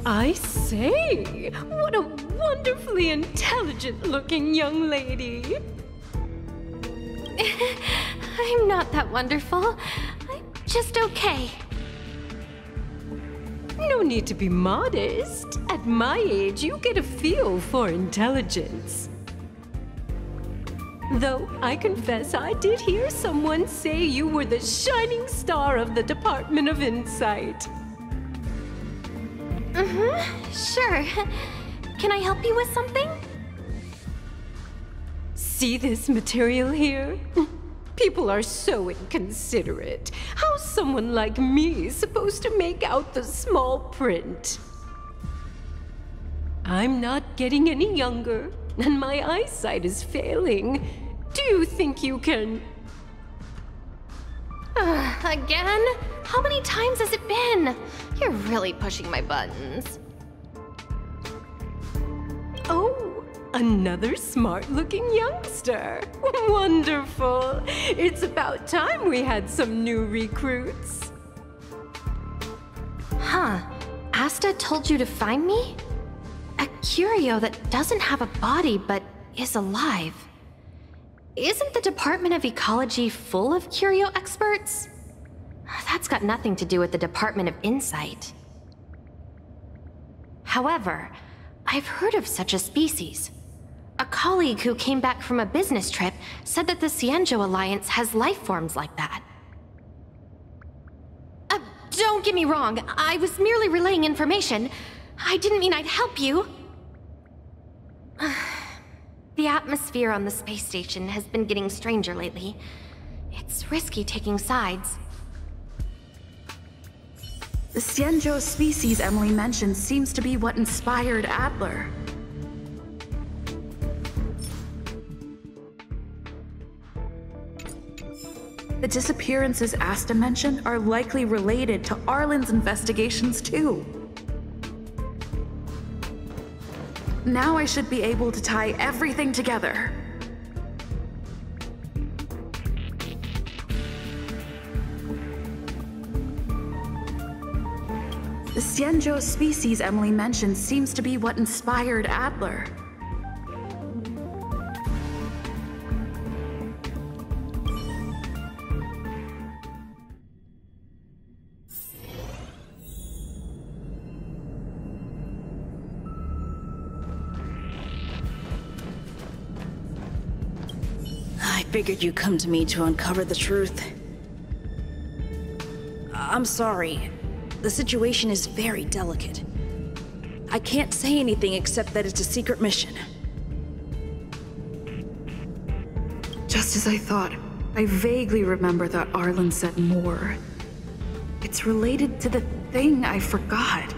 I say, what a wonderfully intelligent-looking young lady. I'm not that wonderful. I'm just okay. No need to be modest. At my age, you get a feel for intelligence. Though I confess I did hear someone say you were the shining star of the Department of Insight. Sure. Can I help you with something? See this material here? People are so inconsiderate. How's someone like me supposed to make out the small print? I'm not getting any younger, and my eyesight is failing. Do you think you can... Again? How many times has it been? You're really pushing my buttons. Oh, another smart-looking youngster. Wonderful. It's about time we had some new recruits. Huh. Asta told you to find me? A curio that doesn't have a body but is alive. Isn't the Department of Ecology full of curio experts? That's got nothing to do with the Department of Insight. However, I've heard of such a species. A colleague who came back from a business trip said that the Cianjo Alliance has life forms like that. Don't get me wrong, I was merely relaying information. I didn't mean I'd help you. The atmosphere on the space station has been getting stranger lately. It's risky taking sides. The Cianjo species Emily mentioned seems to be what inspired Adler. The disappearances Asta mentioned are likely related to Arlen's investigations too. Now I should be able to tie everything together. The Cianjo species Emily mentioned seems to be what inspired Adler. I figured you'd come to me to uncover the truth. I'm sorry. The situation is very delicate. I can't say anything except that it's a secret mission. Just as I thought, I vaguely remember that Arlen said more. It's related to the thing I forgot.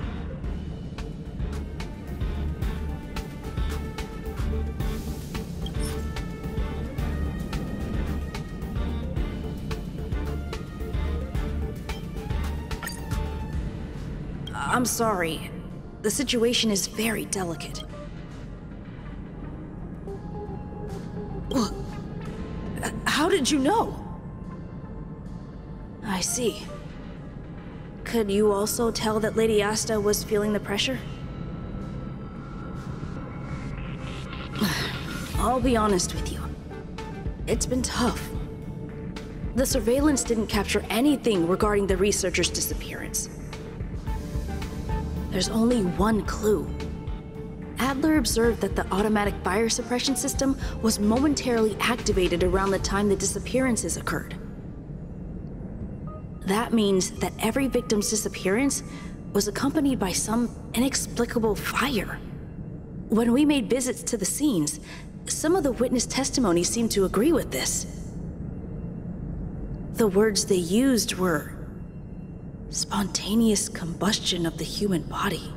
I'm sorry. The situation is very delicate. How did you know? I see. Could you also tell that Lady Asta was feeling the pressure? I'll be honest with you. It's been tough. The surveillance didn't capture anything regarding the researcher's disappearance. There's only one clue. Adler observed that the automatic fire suppression system was momentarily activated around the time the disappearances occurred. That means that every victim's disappearance was accompanied by some inexplicable fire. When we made visits to the scenes, some of the witness testimony seemed to agree with this. The words they used were spontaneous combustion of the human body.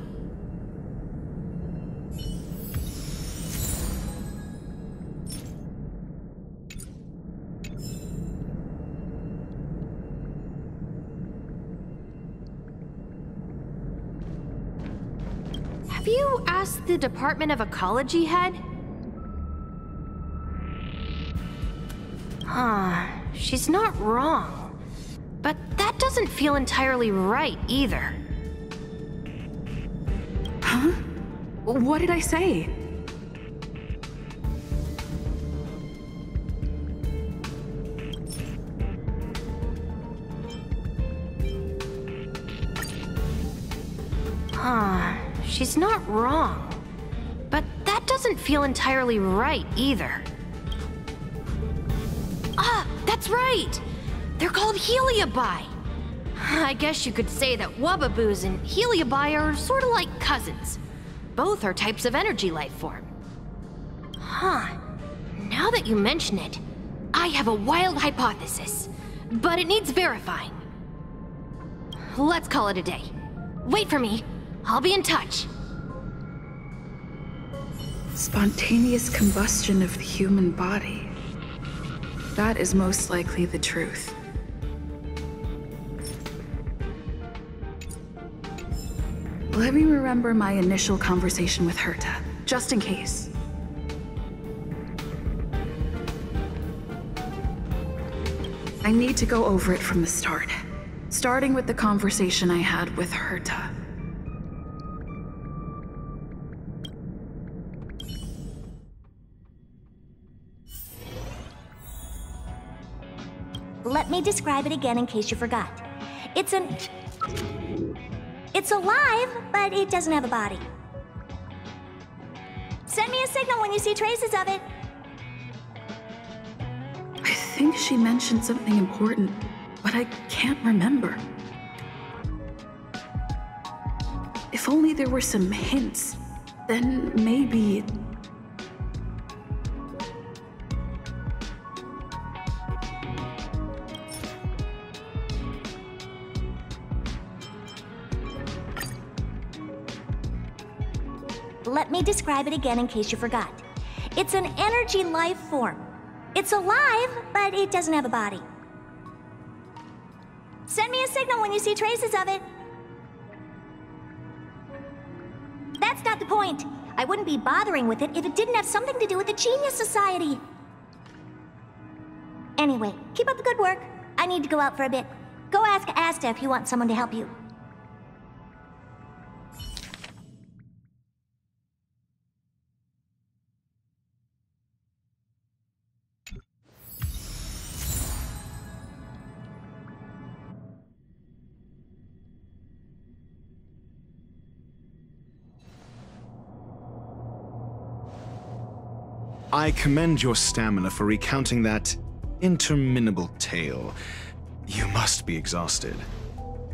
Have you asked the Department of Ecology head? She's not wrong. But that doesn't feel entirely right either. Huh? What did I say? She's not wrong. But that doesn't feel entirely right either. Ah, that's right! They're called Heliobi. I guess you could say that Wubbaboos and Heliobi are sort of like cousins. Both are types of energy life form. Huh. Now that you mention it, I have a wild hypothesis, but it needs verifying. Let's call it a day. Wait for me. I'll be in touch. Spontaneous combustion of the human body. That is most likely the truth. Let me remember my initial conversation with Herta, just in case. I need to go over it from the start, starting with the conversation I had with Herta. Let me describe it again in case you forgot. It's alive, but it doesn't have a body. Send me a signal when you see traces of it. I think she mentioned something important, but I can't remember. If only there were some hints, then maybe... Let me describe it again in case you forgot. It's an energy life form. It's alive, but it doesn't have a body. Send me a signal when you see traces of it. That's not the point. I wouldn't be bothering with it if it didn't have something to do with the Genius Society. Anyway, keep up the good work. I need to go out for a bit. Go ask Asta if you want someone to help you. I commend your stamina for recounting that interminable tale. You must be exhausted.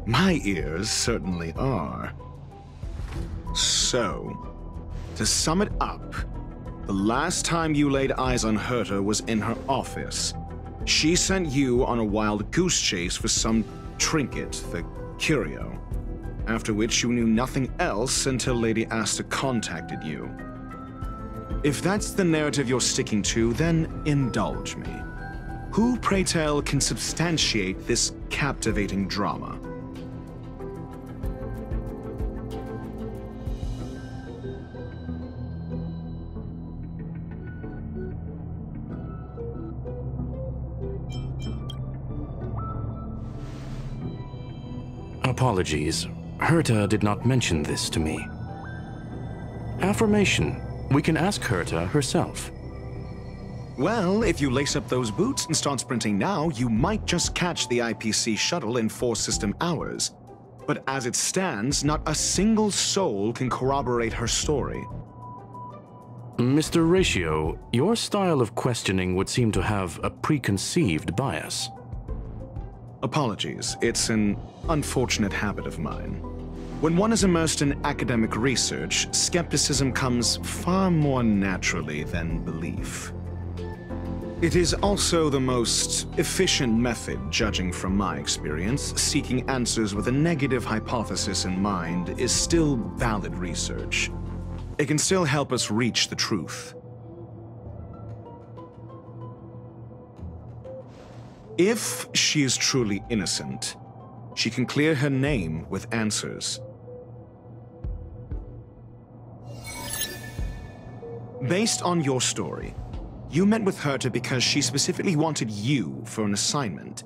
My ears certainly are. So, to sum it up, the last time you laid eyes on Herta was in her office. She sent you on a wild goose chase for some trinket, the curio, after which you knew nothing else until Lady Asta contacted you. If that's the narrative you're sticking to, then indulge me. Who, pray tell, can substantiate this captivating drama? Apologies. Herta did not mention this to me. Affirmation. We can ask Herta herself. Well, if you lace up those boots and start sprinting now, you might just catch the IPC shuttle in 4 system hours. But as it stands, not a single soul can corroborate her story. Mr. Ratio, your style of questioning would seem to have a preconceived bias. Apologies, it's an unfortunate habit of mine. When one is immersed in academic research, skepticism comes far more naturally than belief. It is also the most efficient method, judging from my experience. Seeking answers with a negative hypothesis in mind is still valid research. It can still help us reach the truth. If she is truly innocent, she can clear her name with answers. Based on your story, you met with Herta because she specifically wanted you for an assignment.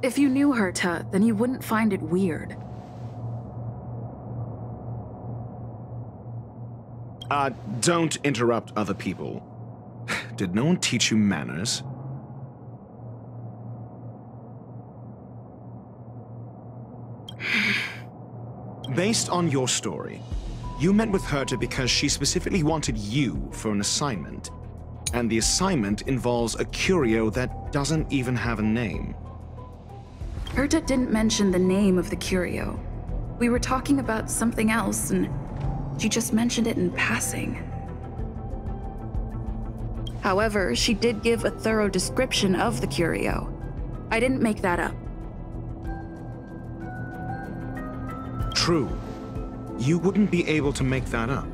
If you knew Herta, then you wouldn't find it weird. Don't interrupt other people. Did no one teach you manners? Based on your story, you met with Herta because she specifically wanted you for an assignment. And the assignment involves a curio that doesn't even have a name. Herta didn't mention the name of the curio. We were talking about something else, and she just mentioned it in passing. However, she did give a thorough description of the curio. I didn't make that up. True. You wouldn't be able to make that up.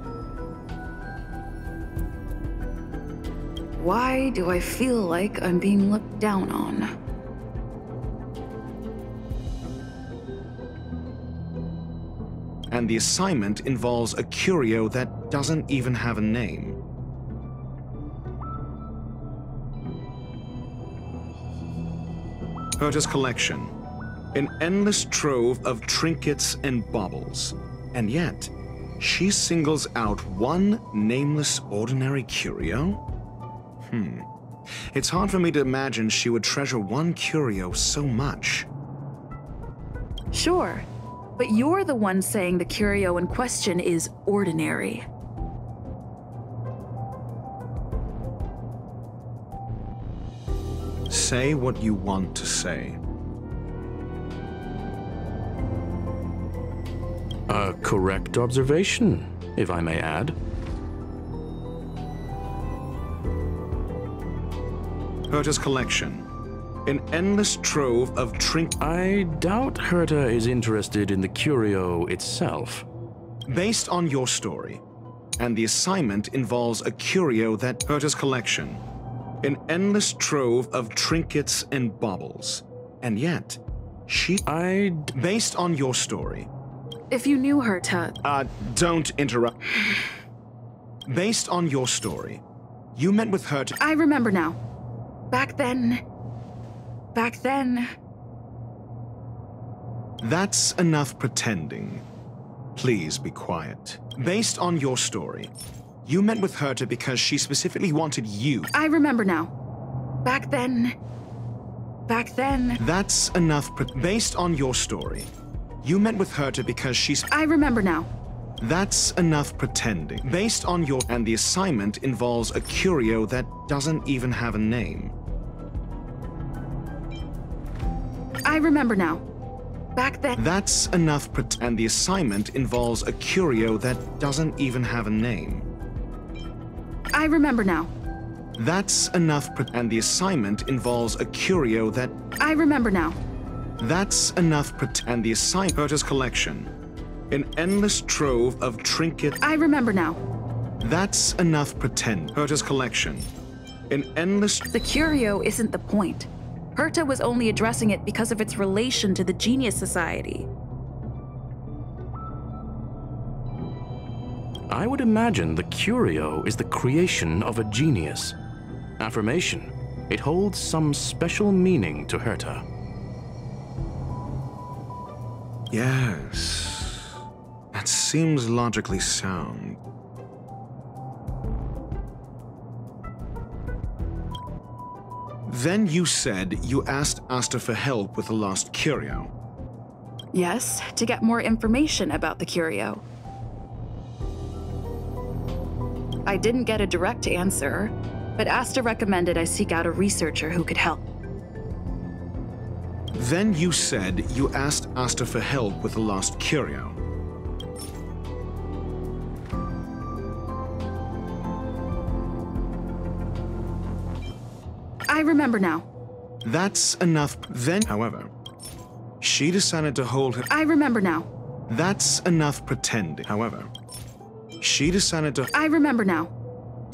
Why do I feel like I'm being looked down on? And the assignment involves a curio that doesn't even have a name. Herta's collection. An endless trove of trinkets and baubles. And yet, she singles out one nameless ordinary curio? It's hard for me to imagine she would treasure one curio so much. Sure, but you're the one saying the curio in question is ordinary. Say what you want to say. A correct observation, if I may add. Herta's collection. An endless trove of I doubt Herta is interested in the curio itself. Based on your story. And the assignment involves a curio that Herta's collection. An endless trove of trinkets and baubles. And yet, based on your story. If you knew Herta... Don't interrupt. Based on your story, you met with Herta... I remember now. Back then... That's enough pretending. Please be quiet. Based on your story, you met with Herta because she specifically wanted you. I remember now. Back then... That's enough based on your story. You met with Herta because she's... I remember now. That's enough pretending. Based on your... And the assignment involves a curio that doesn't even have a name. I remember now. Back then... That's enough and the assignment involves a curio that doesn't even have a name. I remember now. That's enough and the assignment involves a curio that... I remember now. That's enough and the assignment... Herta's collection. An endless trove of trinket... I remember now. That's enough pretend. Herta's collection. An endless... The curio isn't the point. Herta was only addressing it because of its relation to the Genius Society. I would imagine the curio is the creation of a genius. Affirmation. It holds some special meaning to Herta. Yes. That seems logically sound. Then you said you asked Asta for help with the lost curio. Yes, to get more information about the curio. I didn't get a direct answer, but Asta recommended I seek out a researcher who could help. Then you said you asked Asta for help with the lost curio. I remember now. That's enough. Then, however, she decided to hold her... I remember now. That's enough pretending. However, she decided to... I remember now.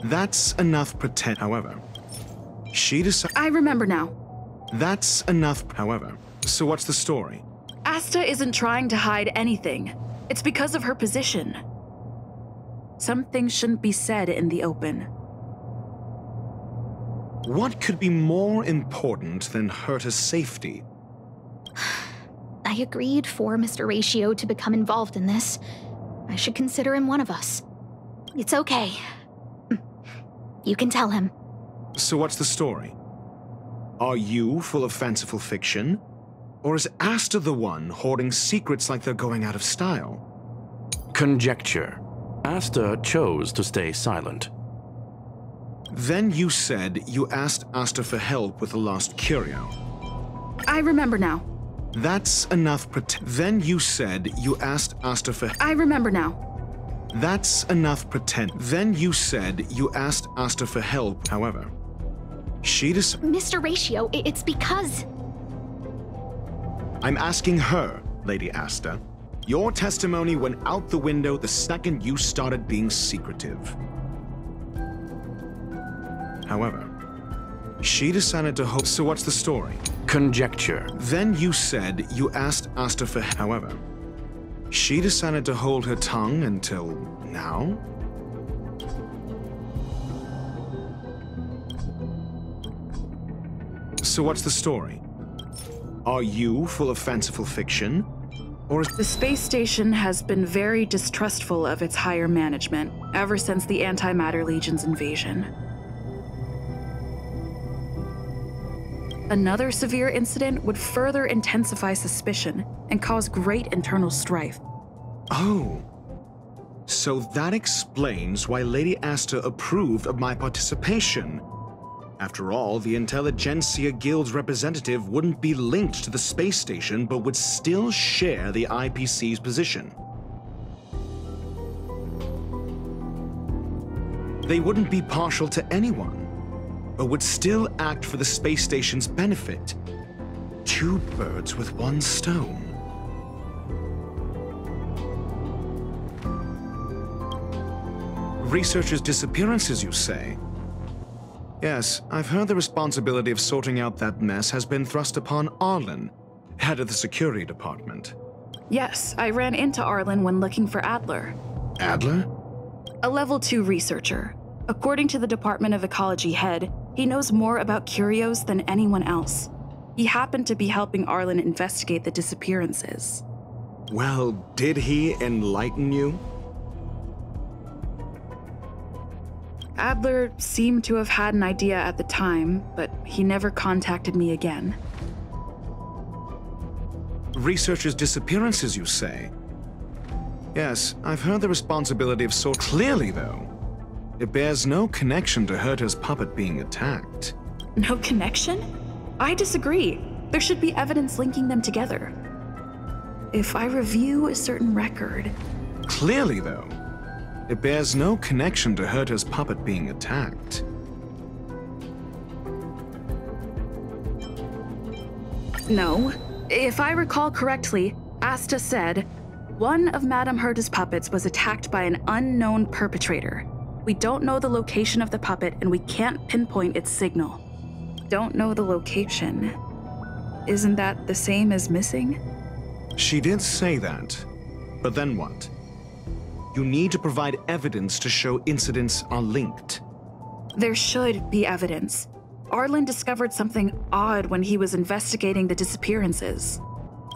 That's enough pretend. However, she decided... I remember now. That's enough. However, so what's the story? Asta isn't trying to hide anything. It's because of her position. Some things shouldn't be said in the open. What could be more important than Herta's safety? I agreed for Mr. Ratio to become involved in this. I should consider him one of us. It's okay. You can tell him. So what's the story? Are you full of fanciful fiction? Or is Asta the one hoarding secrets like they're going out of style? Conjecture. Asta chose to stay silent. Then you said you asked Asta for help with the lost curio. I remember now. That's enough Then you said you asked Asta for I remember now. That's enough pretend. Then you said you asked Asta for help. However, she Mr. Ratio, it's because... I'm asking her, Lady Asta. Your testimony went out the window the second you started being secretive. However, she decided to hope. So what's the story? Conjecture. Then you said you asked Asta for. However, she decided to hold her tongue until now? So what's the story? Are you full of fanciful fiction? Or is The space station has been very distrustful of its higher management ever since the Antimatter Legion's invasion. Another severe incident would further intensify suspicion and cause great internal strife. Oh. So that explains why Lady Asta approved of my participation. After all, the Intelligentsia Guild's representative wouldn't be linked to the space station, but would still share the IPC's position. They wouldn't be partial to anyone, but would still act for the space station's benefit. Two birds with one stone. Researchers' disappearances, you say? Yes, I've heard the responsibility of sorting out that mess has been thrust upon Arlen, head of the security department. Yes, I ran into Arlen when looking for Adler. Adler? A level 2 researcher. According to the Department of Ecology head, he knows more about curios than anyone else. He happened to be helping Arlen investigate the disappearances. Well, did he enlighten you? Adler seemed to have had an idea at the time, but he never contacted me again. Researchers' disappearances, you say? Yes, I've heard the responsibility of Clearly, though, it bears no connection to Herta's puppet being attacked. No connection? I disagree. There should be evidence linking them together. If I review a certain record... Clearly, though, it bears no connection to Herta's puppet being attacked. No. If I recall correctly, Asta said, one of Madame Herta's puppets was attacked by an unknown perpetrator. We don't know the location of the puppet and we can't pinpoint its signal. Don't know the location. Isn't that the same as missing? She did say that, but then what? You need to provide evidence to show incidents are linked. There should be evidence. Arlen discovered something odd when he was investigating the disappearances.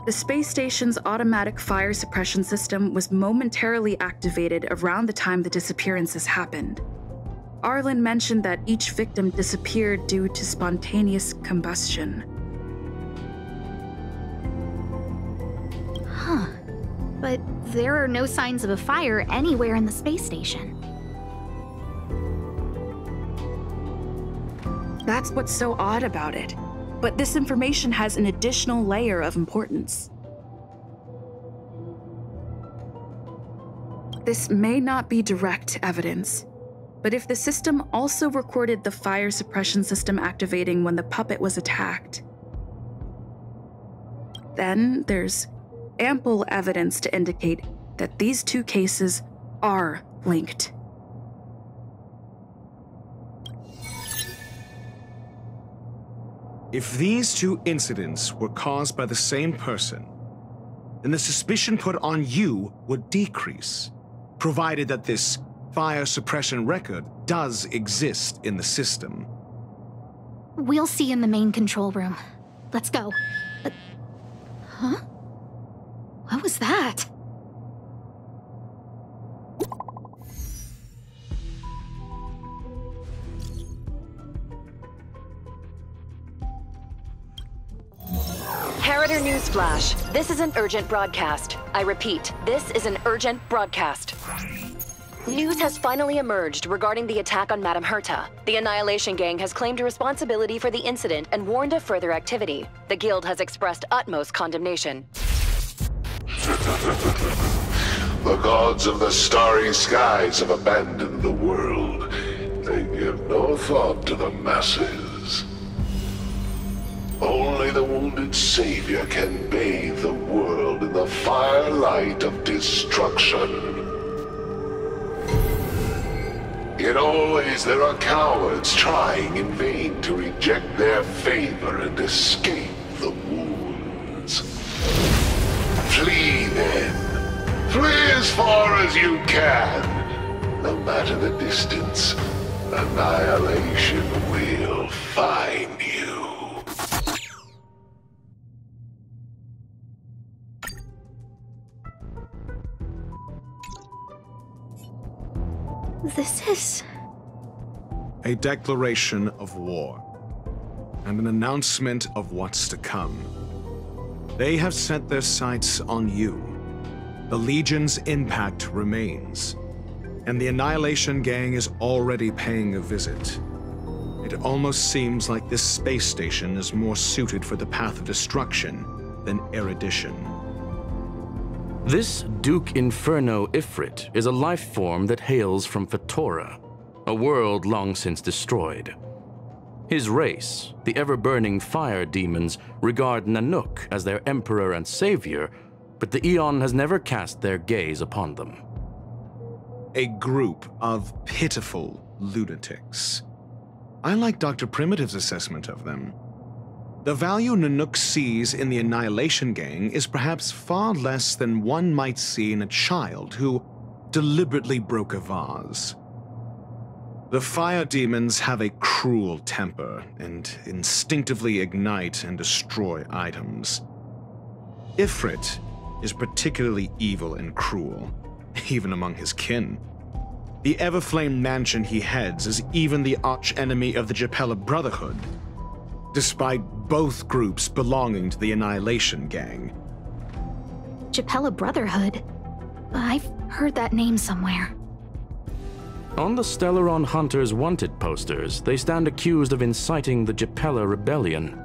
The space station's automatic fire suppression system was momentarily activated around the time the disappearances happened. Arlen mentioned that each victim disappeared due to spontaneous combustion. Huh. But there are no signs of a fire anywhere in the space station. That's what's so odd about it. But this information has an additional layer of importance. This may not be direct evidence, but if the system also recorded the fire suppression system activating when the puppet was attacked, then there's ample evidence to indicate that these two cases are linked. If these two incidents were caused by the same person, then the suspicion put on you would decrease, provided that this fire suppression record does exist in the system. We'll see in the main control room. Let's go. Huh? What was that? Harrider Newsflash. This is an urgent broadcast. I repeat, this is an urgent broadcast. News has finally emerged regarding the attack on Madame Herta. The Annihilation Gang has claimed responsibility for the incident and warned of further activity. The Guild has expressed utmost condemnation. The gods of the starry skies have abandoned the world. They give no thought to the masses. Only the wounded savior can bathe the world in the firelight of destruction. Yet always there are cowards trying in vain to reject their favor and escape the wounds. Flee then. Flee as far as you can. No matter the distance, annihilation will find you. This is... A declaration of war, and an announcement of what's to come. They have set their sights on you. The Legion's impact remains, and the Annihilation Gang is already paying a visit. It almost seems like this space station is more suited for the path of destruction than erudition. This Duke Inferno Ifrit is a life form that hails from Fatora, a world long since destroyed. His race, the ever-burning fire demons, regard Nanook as their emperor and savior, but the Eon has never cast their gaze upon them. A group of pitiful lunatics. I like Dr. Primitive's assessment of them. The value Nanook sees in the Annihilation Gang is perhaps far less than one might see in a child who deliberately broke a vase. The fire demons have a cruel temper and instinctively ignite and destroy items. Ifrit is particularly evil and cruel, even among his kin. The Everflame mansion he heads is even the arch-enemy of the Japella Brotherhood, despite both groups belonging to the Annihilation Gang. Japella Brotherhood? I've heard that name somewhere. On the Stellaron Hunters wanted posters, they stand accused of inciting the Japella Rebellion,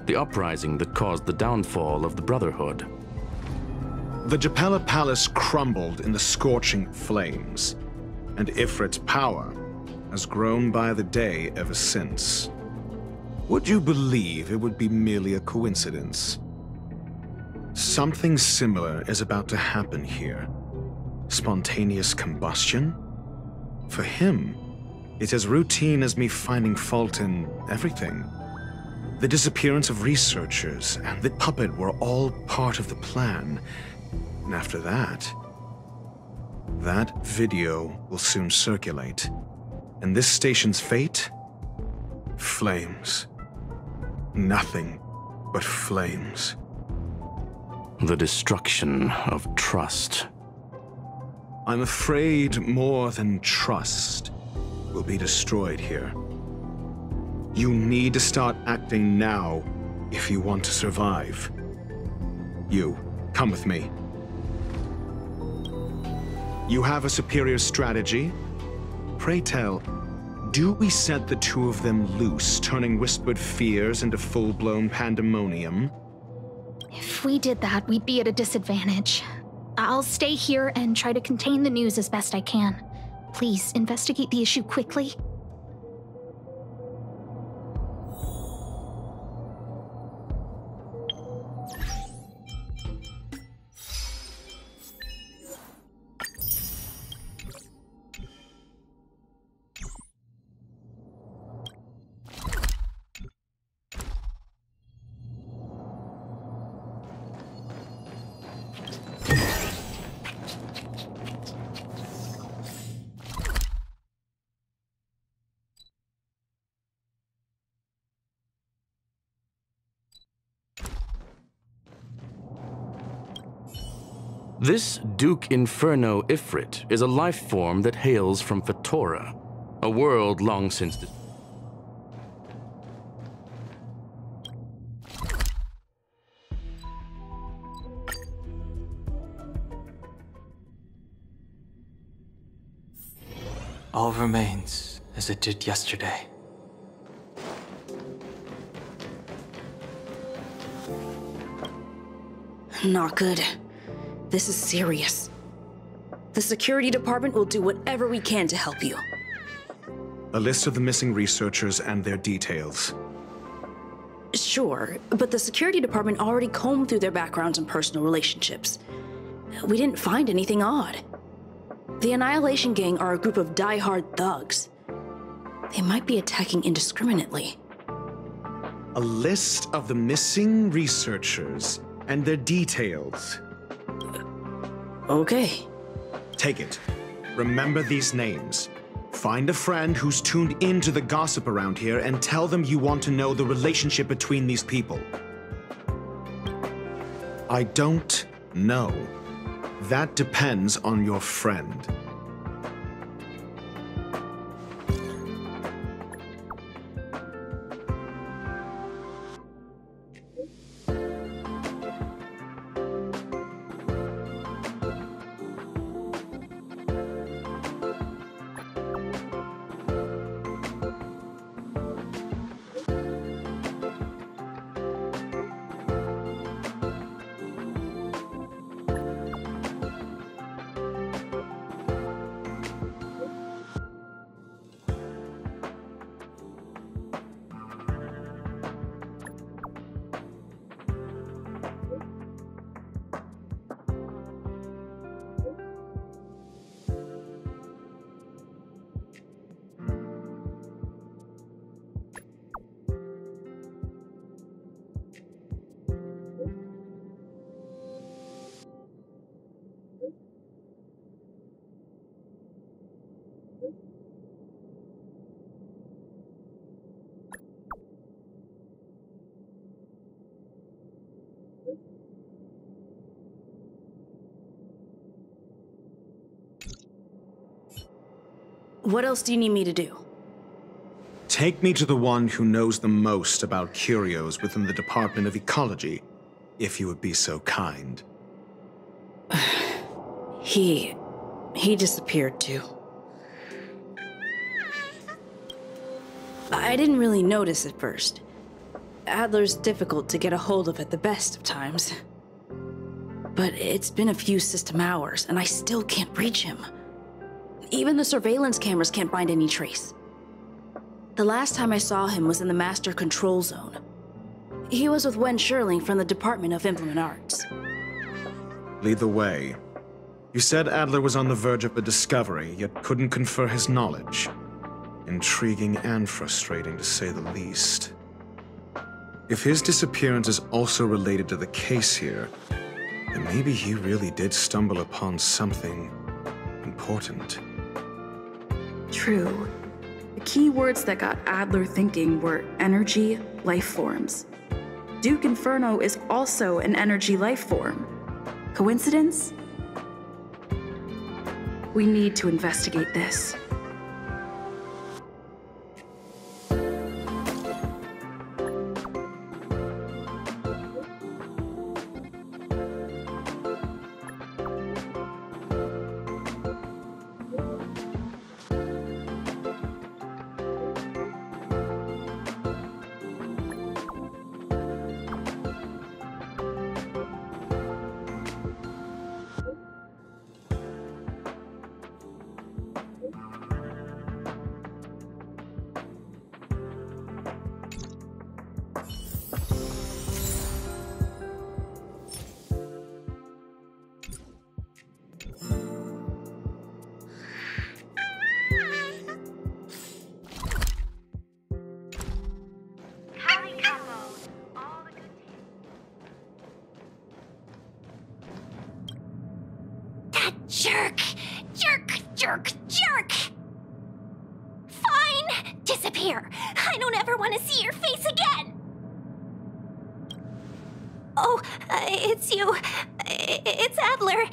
the uprising that caused the downfall of the Brotherhood. The Japella Palace crumbled in the scorching flames, and Ifrit's power has grown by the day ever since. Would you believe it would be merely a coincidence? Something similar is about to happen here. Spontaneous combustion? For him, it's as routine as me finding fault in everything. The disappearance of researchers and the puppet were all part of the plan. And after that, that video will soon circulate. And this station's fate? Flames. Nothing but flames. The destruction of trust. I'm afraid more than trust will be destroyed here. You need to start acting now if you want to survive. You, come with me. You have a superior strategy? Pray tell, do we set the two of them loose, turning whispered fears into full-blown pandemonium? If we did that, we'd be at a disadvantage. I'll stay here and try to contain the news as best I can. Please, investigate the issue quickly. This Duke Inferno Ifrit is a life form that hails from Fetora, a world long since All remains as it did yesterday. Not good. This is serious. The security department will do whatever we can to help you. A list of the missing researchers and their details. Sure, but the security department already combed through their backgrounds and personal relationships. We didn't find anything odd. The Annihilation Gang are a group of die-hard thugs. They might be attacking indiscriminately. A list of the missing researchers and their details. Okay. Take it. Remember these names. Find a friend who's tuned into the gossip around here and tell them you want to know the relationship between these people. I don't know. That depends on your friend. What else do you need me to do? Take me to the one who knows the most about curios within the Department of Ecology, if you would be so kind. He disappeared too. I didn't really notice at first. Adler's difficult to get a hold of at the best of times. But it's been a few system hours, and I still can't reach him. Even the surveillance cameras can't find any trace. The last time I saw him was in the Master Control Zone. He was with Wen Sherling from the Department of Implement Arts. Lead the way. You said Adler was on the verge of a discovery, yet couldn't confer his knowledge. Intriguing and frustrating, to say the least. If his disappearance is also related to the case here, then maybe he really did stumble upon something important. True. The key words that got Adler thinking were energy, life forms. Duke Inferno is also an energy life form. Coincidence? We need to investigate this. Jerk! Jerk! Jerk! Jerk! Fine! Disappear! I don't ever want to see your face again! It's you. It's Adler.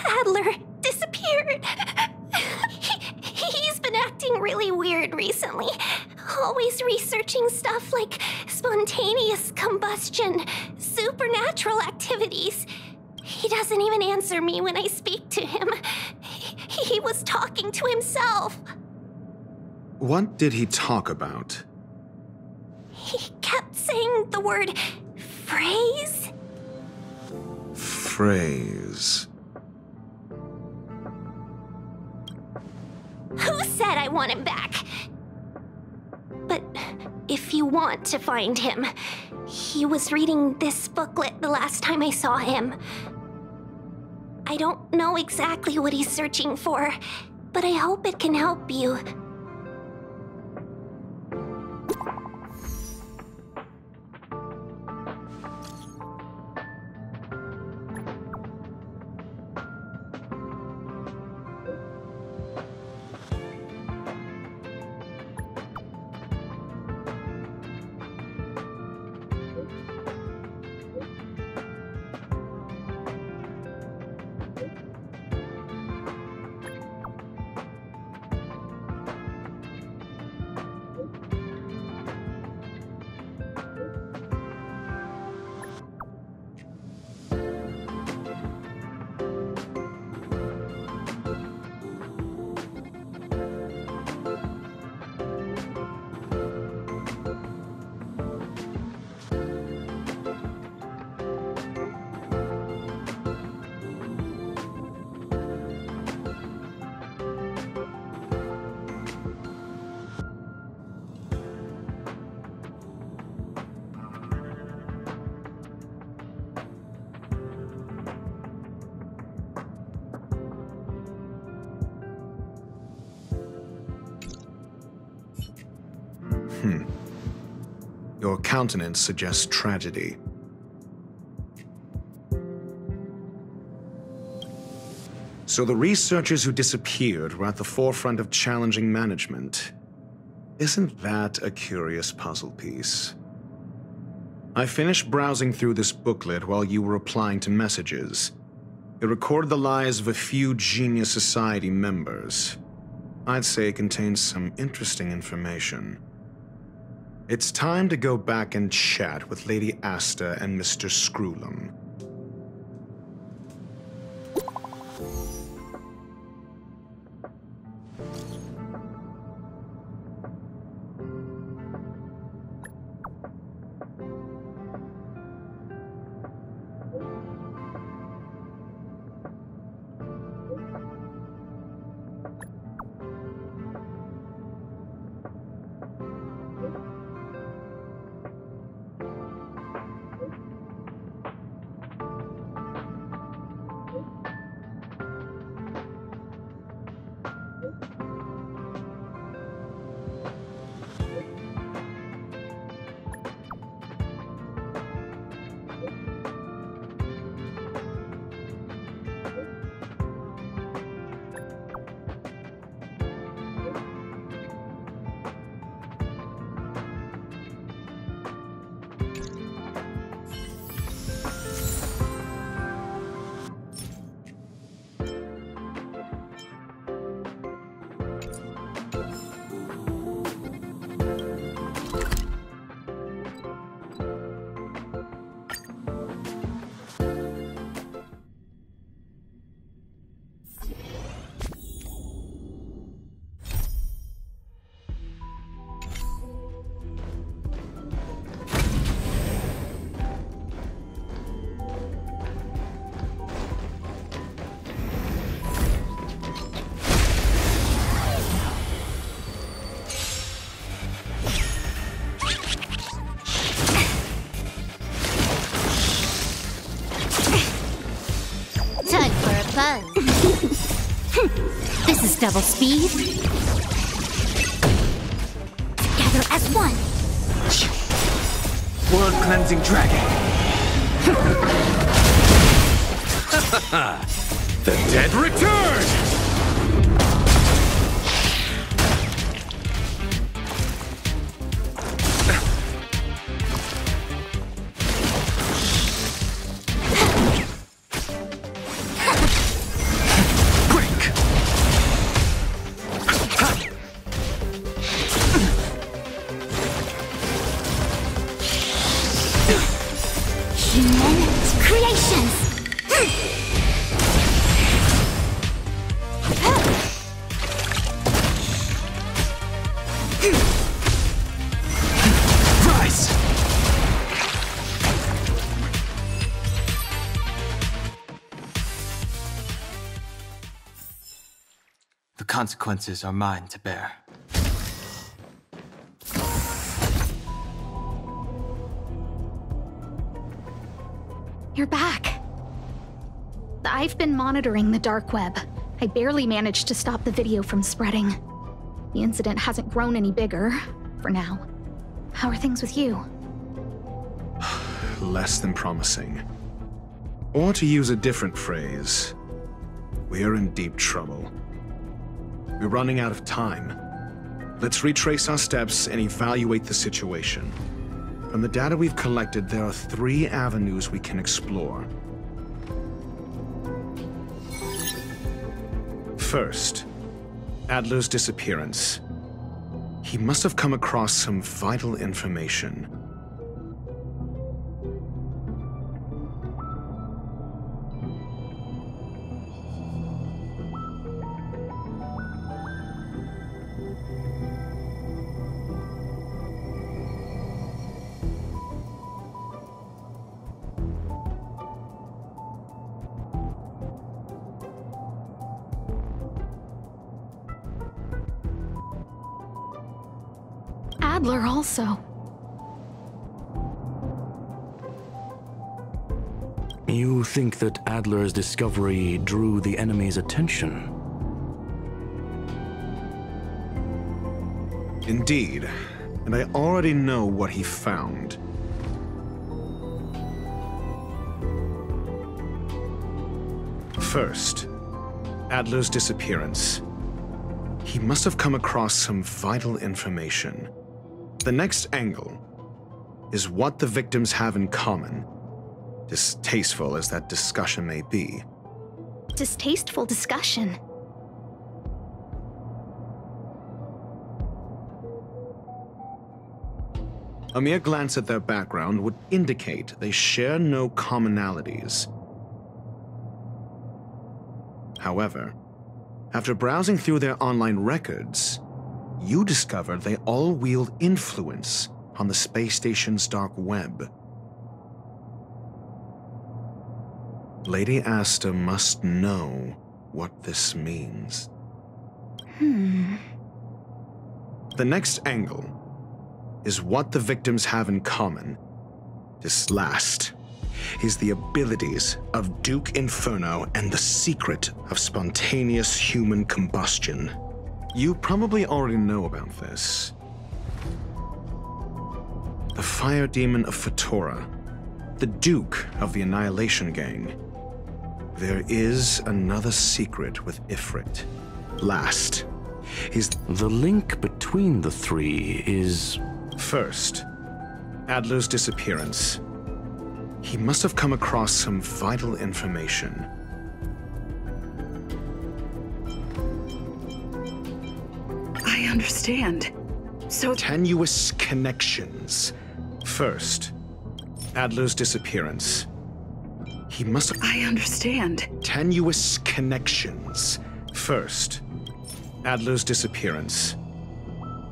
Adler disappeared. He's been acting really weird recently. Always researching stuff like spontaneous combustion, supernatural activities. He doesn't even answer me when I speak to him. He was talking to himself. What did he talk about? He kept saying the word phrase. Phrase. Who said I want him back? But if you want to find him, he was reading this booklet the last time I saw him. I don't know exactly what he's searching for, but I hope it can help you. Your countenance suggests tragedy. So the researchers who disappeared were at the forefront of challenging management. Isn't that a curious puzzle piece? I finished browsing through this booklet while you were replying to messages. It recorded the lives of a few Genius Society members. I'd say it contains some interesting information. It's time to go back and chat with Lady Asta and Mr. Screwlum. This is double speed. Together as one. World-cleansing dragon. The dead return! consequences are mine to bear. You're back. I've been monitoring the dark web. I barely managed to stop the video from spreading. The incident hasn't grown any bigger, for now. How are things with you? Less than promising. Or to use a different phrase, we're in deep trouble. We're running out of time. Let's retrace our steps and evaluate the situation. From the data we've collected, there are 3 avenues we can explore. First, Adler's disappearance. He must have come across some vital information. Adler also. You think that Adler's discovery drew the enemy's attention? Indeed, and I already know what he found. First, Adler's disappearance. He must have come across some vital information. The next angle is what the victims have in common, distasteful as that discussion may be. Distasteful discussion. A mere glance at their background would indicate they share no commonalities. However, after browsing through their online records, you discovered they all wield influence on the space station's dark web. Lady Asta must know what this means. The next angle is what the victims have in common. This last is the abilities of Duke Inferno and the secret of spontaneous human combustion. You probably already know about this. The fire demon of Fatora, the Duke of the Annihilation Gang. There is another secret with Ifrit. Last is the link between the 3 is... First, Adler's disappearance. He must have come across some vital information. I understand. So tenuous connections. First, Adler's disappearance. He must have... I understand. Tenuous connections. First, Adler's disappearance.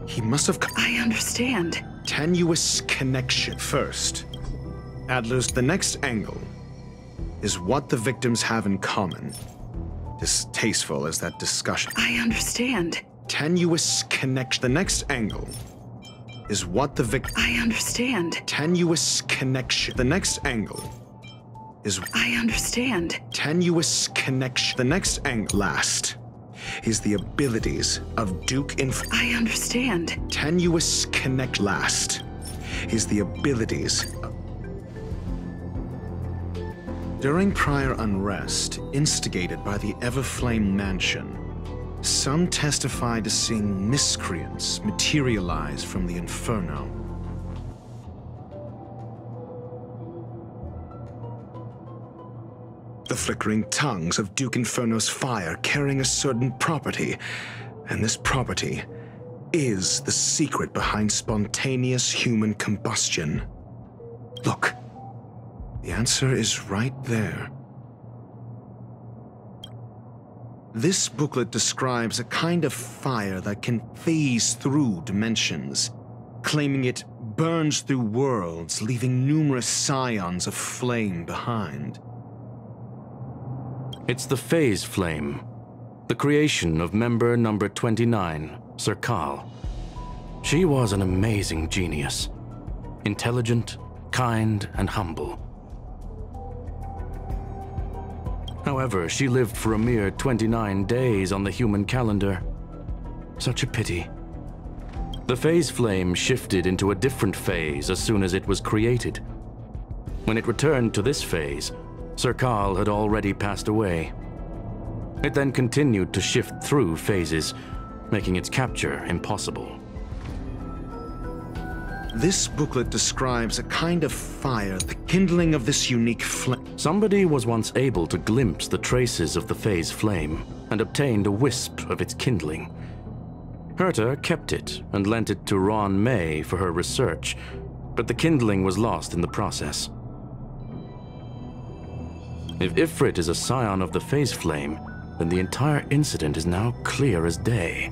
He must have... I understand. Tenuous connection. First, Adler's... The next angle is what the victims have in common. Distasteful as that discussion. I understand. Tenuous connection. The next angle is what the I understand. Tenuous connection. The next angle is... I understand. Tenuous connection. The next angle... Last is the abilities of Duke I understand. Tenuous connect. Last is the abilities of... During prior unrest instigated by the Everflame Mansion, some testified to seeing miscreants materialize from the Inferno. The flickering tongues of Duke Inferno's fire carrying a certain property, and this property is the secret behind spontaneous human combustion. Look, the answer is right there. This booklet describes a kind of fire that can phase through dimensions, claiming it burns through worlds, leaving numerous scions of flame behind. It's the phase flame. the creation of member number 29, Sir Kal. She was an amazing genius, intelligent, kind, and humble. However, she lived for a mere 29 days on the human calendar. Such a pity. The phase flame shifted into a different phase as soon as it was created. When it returned to this phase, Sir Kal had already passed away. It then continued to shift through phases, making its capture impossible. This booklet describes a kind of fire, the kindling of this unique flame. Somebody was once able to glimpse the traces of the phase flame and obtained a wisp of its kindling. Herta kept it and lent it to Ron May for her research, but the kindling was lost in the process. If Ifrit is a scion of the phase flame, then the entire incident is now clear as day.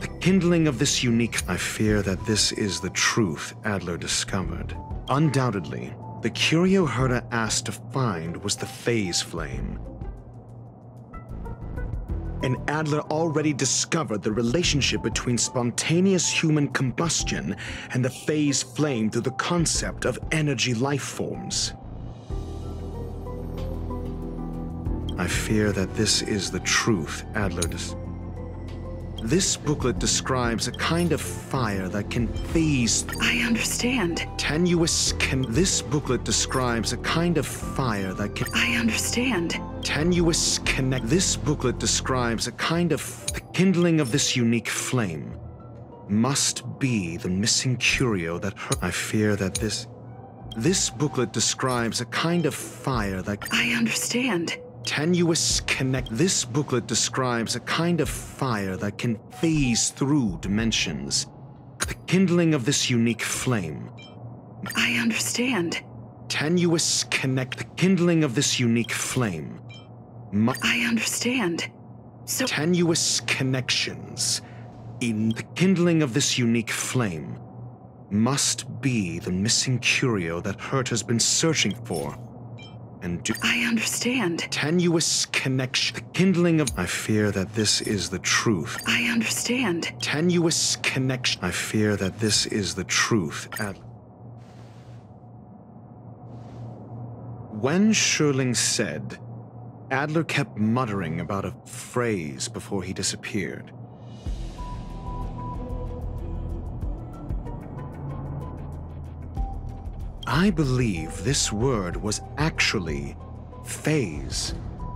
The kindling of this unique... I fear that this is the truth Adler discovered. Undoubtedly, the curio Herta asked to find was the phase flame. And Adler already discovered the relationship between spontaneous human combustion and the phase flame through the concept of energy life forms. I fear that this is the truth Adler This booklet describes a kind of fire that can phase... I understand. Tenuous This booklet describes a kind of fire that can... I understand. Tenuous connect... This booklet describes a kind of... The kindling of this unique flame must be the missing curio that... I fear that This booklet describes a kind of fire that... I understand. Tenuous connect. This booklet describes a kind of fire that can phase through dimensions. The kindling of this unique flame. I understand. Tenuous connect. The kindling of this unique flame. I understand. So tenuous connections in the kindling of this unique flame must be the missing curio that Hurt has been searching for. I understand. Tenuous connection. The kindling of... I fear that this is the truth. I understand. Tenuous connection. I fear that this is the truth. When Schurling said, Adler kept muttering about a phrase before he disappeared. I believe this word was actually phase.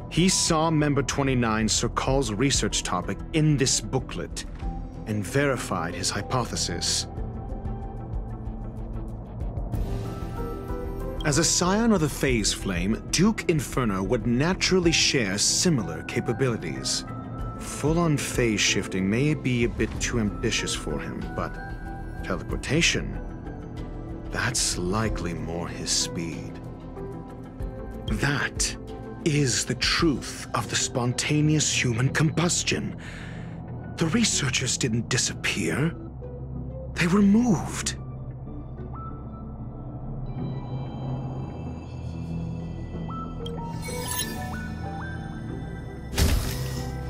He saw member 29 Sir Kal's research topic in this booklet and verified his hypothesis. As a scion of the phase flame, Duke Inferno would naturally share similar capabilities. Full-on phase shifting may be a bit too ambitious for him, but teleportation, that's likely more his speed. That is the truth of the spontaneous human combustion. The researchers didn't disappear. They were moved.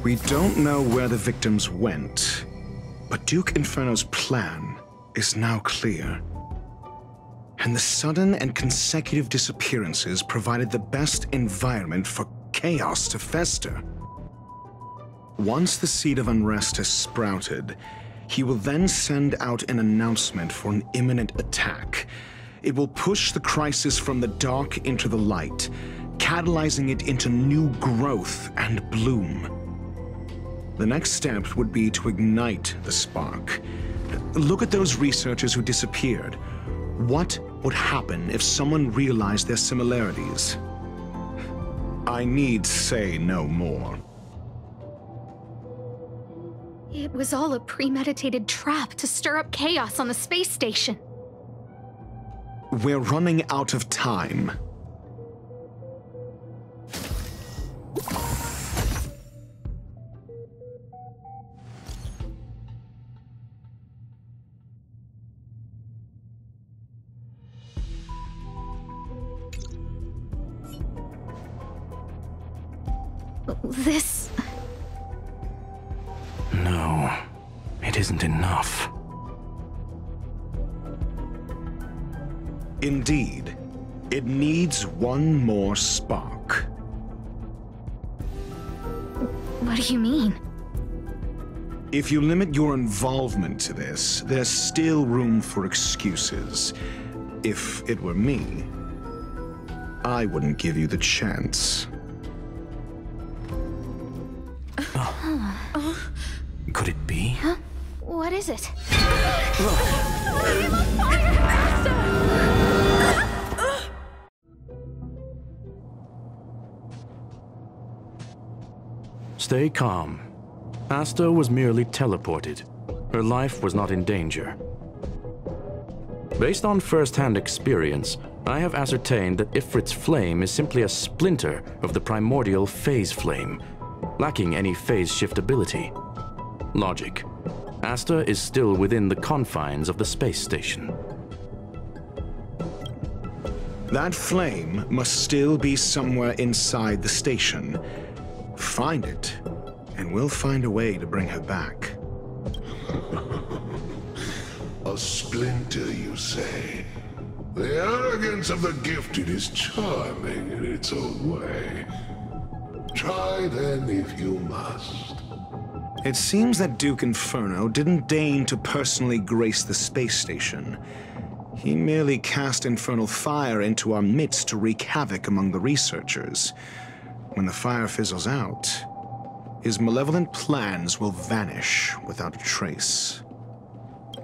We don't know where the victims went, but Duke Inferno's plan is now clear. And the sudden and consecutive disappearances provided the best environment for chaos to fester. Once the seed of unrest has sprouted, he will then send out an announcement for an imminent attack. It will push the crisis from the dark into the light, catalyzing it into new growth and bloom. The next step would be to ignite the spark. Look at those researchers who disappeared. What would happen if someone realized their similarities? I need say no more. It was all a premeditated trap to stir up chaos on the space station. We're running out of time. it isn't enough. Indeed, it needs one more spark. What do you mean? If you limit your involvement to this, there's still room for excuses. If it were me, I wouldn't give you the chance. Could it be? Huh? What is it? Stay calm. Asta was merely teleported. Her life was not in danger. Based on first-hand experience, I have ascertained that Ifrit's flame is simply a splinter of the primordial phase flame, lacking any phase shift ability. Logic. Asta is still within the confines of the space station. That flame must still be somewhere inside the station. Find it, and we'll find a way to bring her back. A splinter, you say? The arrogance of the gifted is charming in its own way. Try then if you must. It seems that Duke Inferno didn't deign to personally grace the space station. He merely cast infernal fire into our midst to wreak havoc among the researchers. When the fire fizzles out, his malevolent plans will vanish without a trace.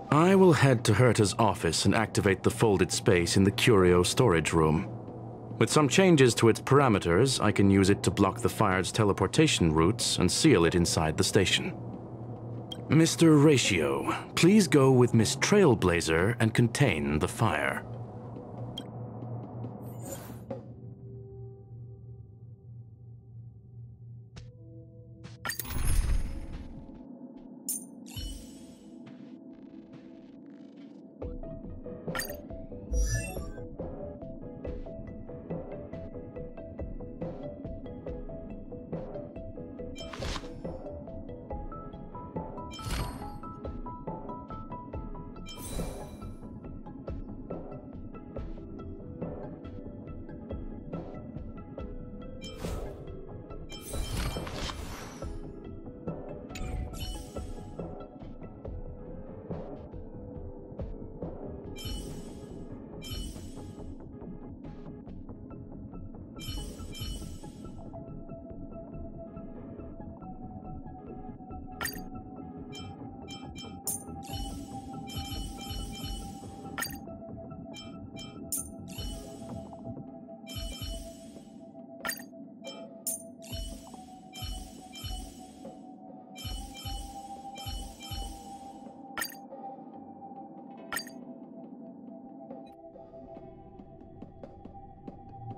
I will head to Herta's office and activate the folded space in the Curio storage room. With some changes to its parameters, I can use it to block the fire's teleportation routes and seal it inside the station. Mr. Ratio, please go with Miss Trailblazer and contain the fire.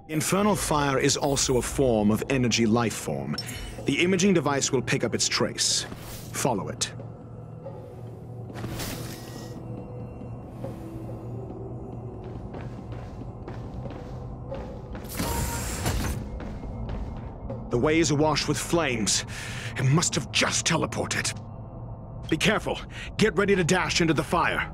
Infernal fire is also a form of energy life form. The imaging device will pick up its trace. Follow it. The way is awash with flames. It must have just teleported. Be careful. Get ready to dash into the fire.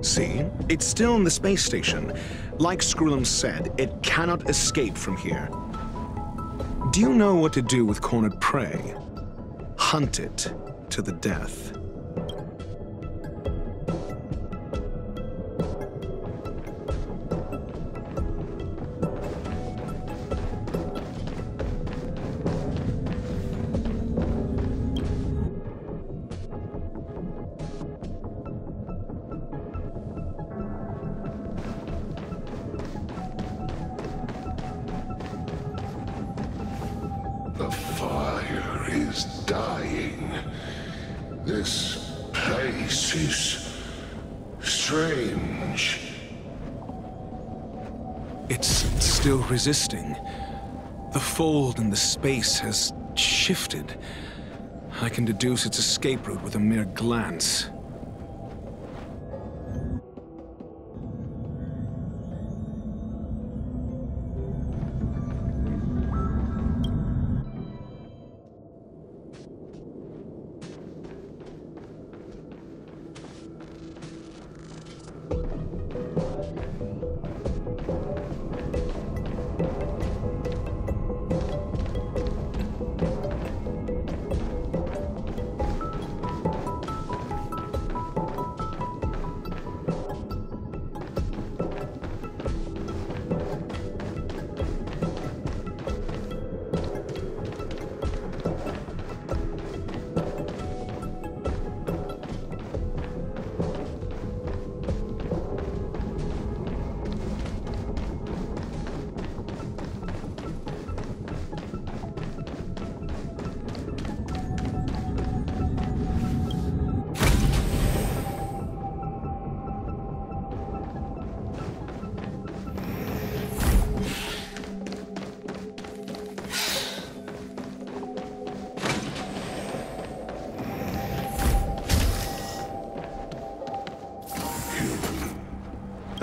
See? It's still in the space station. Like Screwlam said, it cannot escape from here. Do you know what to do with cornered prey? Hunt it to the death. The fire is dying. This place is strange. It's still resisting. The fold in the space has shifted. I can deduce its escape route with a mere glance.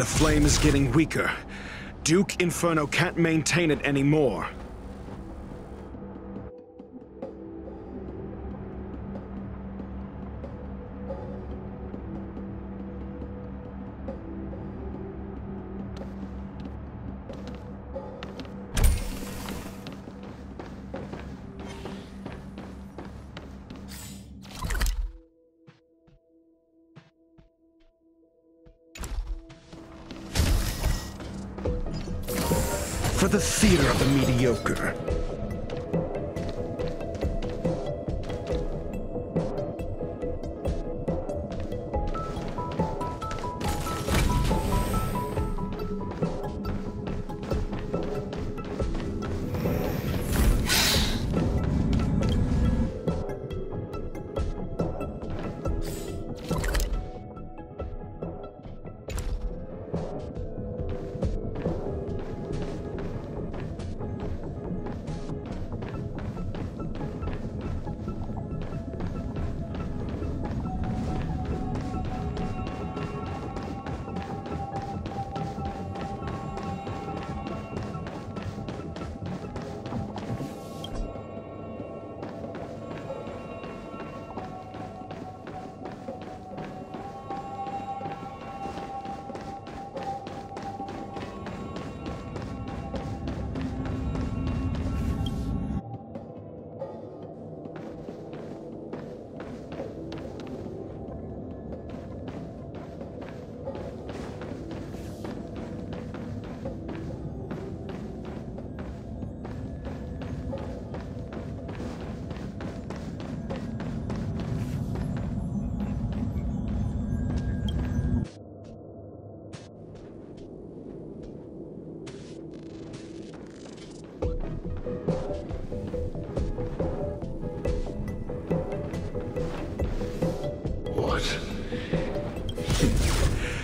flame is getting weaker. Duke Inferno can't maintain it anymore. For the theater of the mediocre.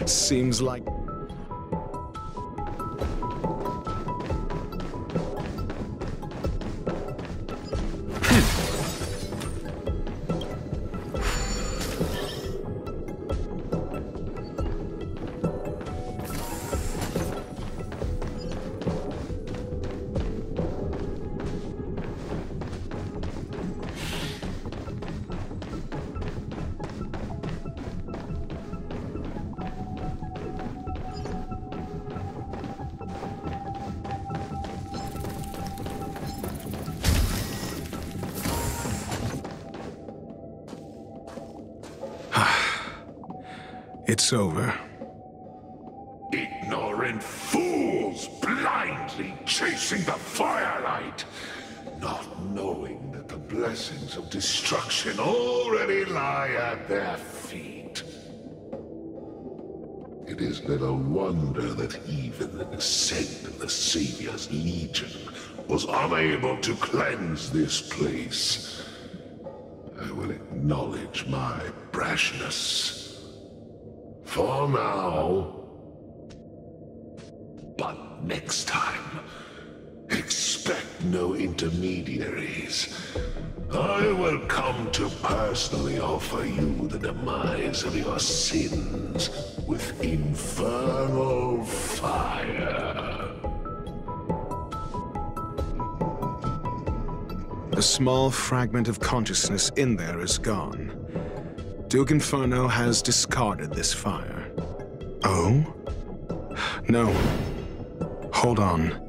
Seems like... It's over. Ignorant fools blindly chasing the firelight, not knowing that the blessings of destruction already lie at their feet. It is little wonder that even the descent of the Savior's Legion was unable to cleanse this place. I will acknowledge my brashness. For now. But next time, expect no intermediaries. I will come to personally offer you the demise of your sins with infernal fire. The small fragment of consciousness in there is gone. Duke Inferno has discarded this fire. Oh? No. Hold on.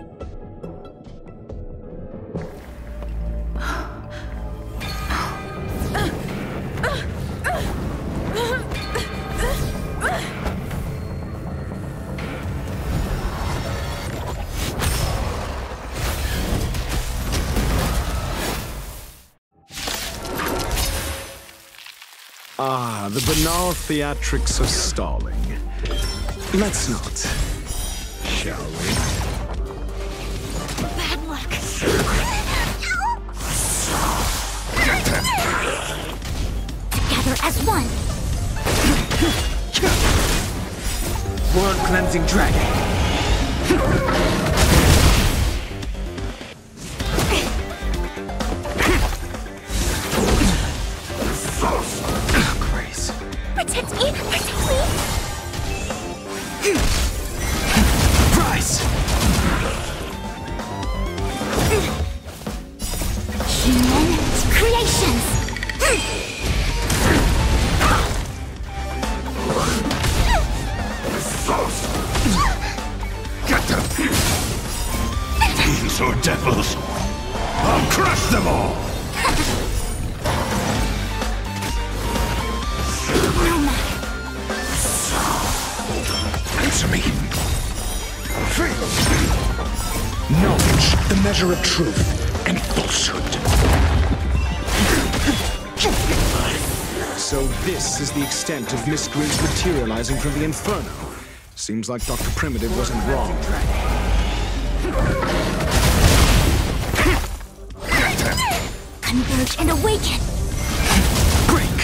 Ah, the banal theatrics of stalling. Let's not, shall we? Bad luck. Together as one. World-cleansing dragon. Protect me! Protect me! Human creations! Get them! Fiends or devils! I'll crush them all! Answer me! Knowledge, the measure of truth and falsehood. So this is the extent of miscreants materializing from the Inferno. Seems like Dr. Primitive wasn't wrong. Converge and awaken! Break!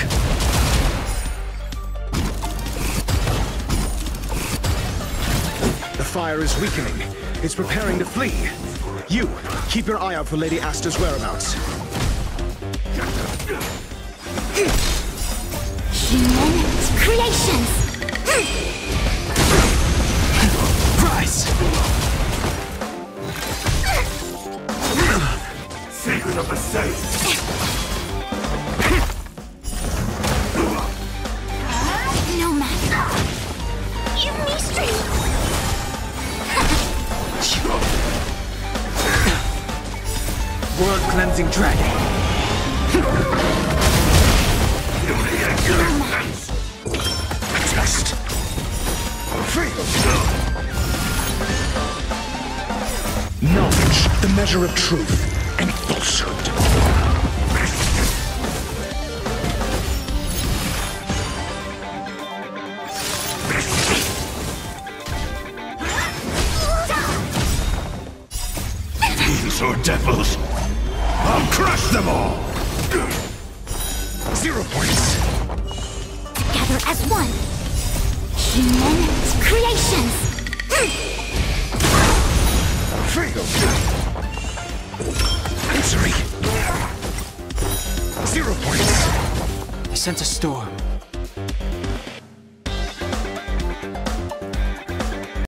The fire is weakening. It's preparing to flee. You, keep your eye out for Lady Asta's whereabouts. Human creations! Rise! Secret of the saints! No matter. Give me strength! World-cleansing dragon. Test. Knowledge, the measure of truth and falsehood. Fiends or devils, I'll crush them all! 0 points. Together as one! Human creations! Answer me. 0 points. I sense a storm.